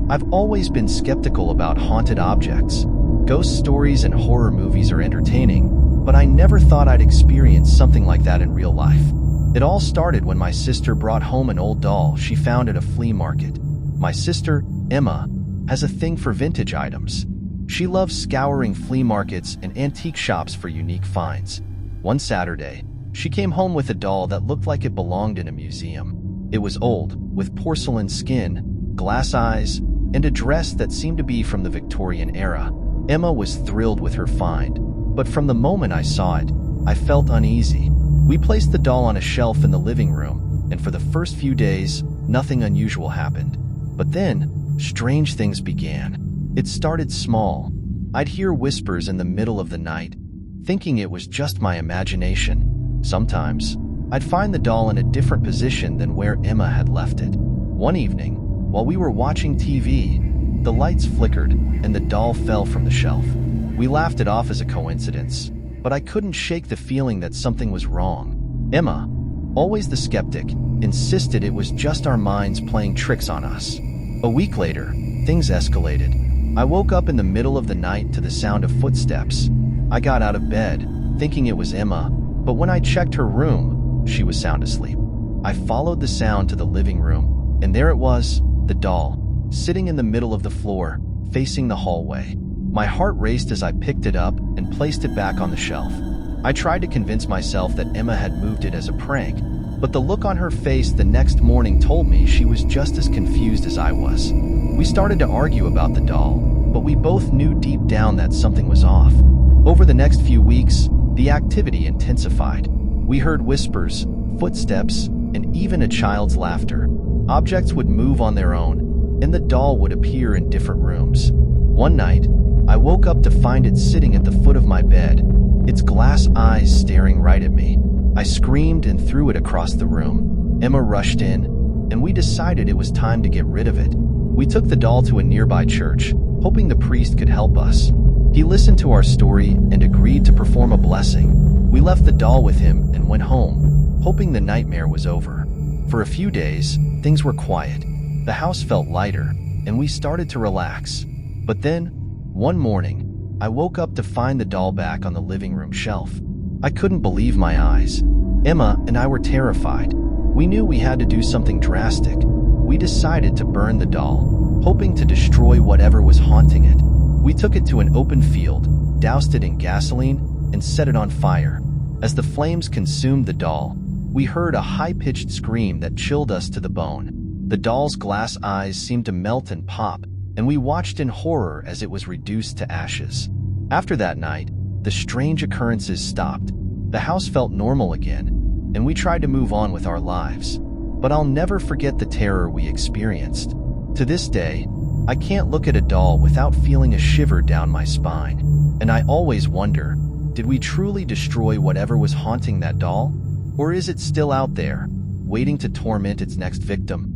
I've always been skeptical about haunted objects. Ghost stories and horror movies are entertaining, but I never thought I'd experience something like that in real life. It all started when my sister brought home an old doll she found at a flea market. My sister, Emma, has a thing for vintage items. She loves scouring flea markets and antique shops for unique finds. One Saturday, she came home with a doll that looked like it belonged in a museum. It was old, with porcelain skin, glass eyes, and a dress that seemed to be from the Victorian era. Emma was thrilled with her find, but from the moment I saw it, I felt uneasy. We placed the doll on a shelf in the living room, and for the first few days, nothing unusual happened. But then, strange things began. It started small. I'd hear whispers in the middle of the night, thinking it was just my imagination. Sometimes, I'd find the doll in a different position than where Emma had left it. One evening, while we were watching TV, the lights flickered and the doll fell from the shelf. We laughed it off as a coincidence, but I couldn't shake the feeling that something was wrong. Emma, always the skeptic, insisted it was just our minds playing tricks on us. A week later, things escalated. I woke up in the middle of the night to the sound of footsteps. I got out of bed, thinking it was Emma, but when I checked her room, she was sound asleep. I followed the sound to the living room, and there it was, the doll, sitting in the middle of the floor, facing the hallway. My heart raced as I picked it up and placed it back on the shelf. I tried to convince myself that Emma had moved it as a prank, but the look on her face the next morning told me she was just as confused as I was. We started to argue about the doll, but we both knew deep down that something was off. Over the next few weeks, the activity intensified. We heard whispers, footsteps, and even a child's laughter. Objects would move on their own, and the doll would appear in different rooms. One night, I woke up to find it sitting at the foot of my bed, its glass eyes staring right at me. I screamed and threw it across the room. Emma rushed in, and we decided it was time to get rid of it. We took the doll to a nearby church, hoping the priest could help us. He listened to our story and agreed to perform a blessing. We left the doll with him and went home, hoping the nightmare was over. For a few days, things were quiet. The house felt lighter, and we started to relax. But then, one morning, I woke up to find the doll back on the living room shelf. I couldn't believe my eyes. Emma and I were terrified. We knew we had to do something drastic. We decided to burn the doll, hoping to destroy whatever was haunting it. We took it to an open field, doused it in gasoline, and set it on fire. As the flames consumed the doll, we heard a high-pitched scream that chilled us to the bone. The doll's glass eyes seemed to melt and pop, and we watched in horror as it was reduced to ashes. After that night, the strange occurrences stopped. The house felt normal again, and we tried to move on with our lives. But I'll never forget the terror we experienced. To this day, I can't look at a doll without feeling a shiver down my spine. And I always wonder, did we truly destroy whatever was haunting that doll? Or is it still out there, waiting to torment its next victim?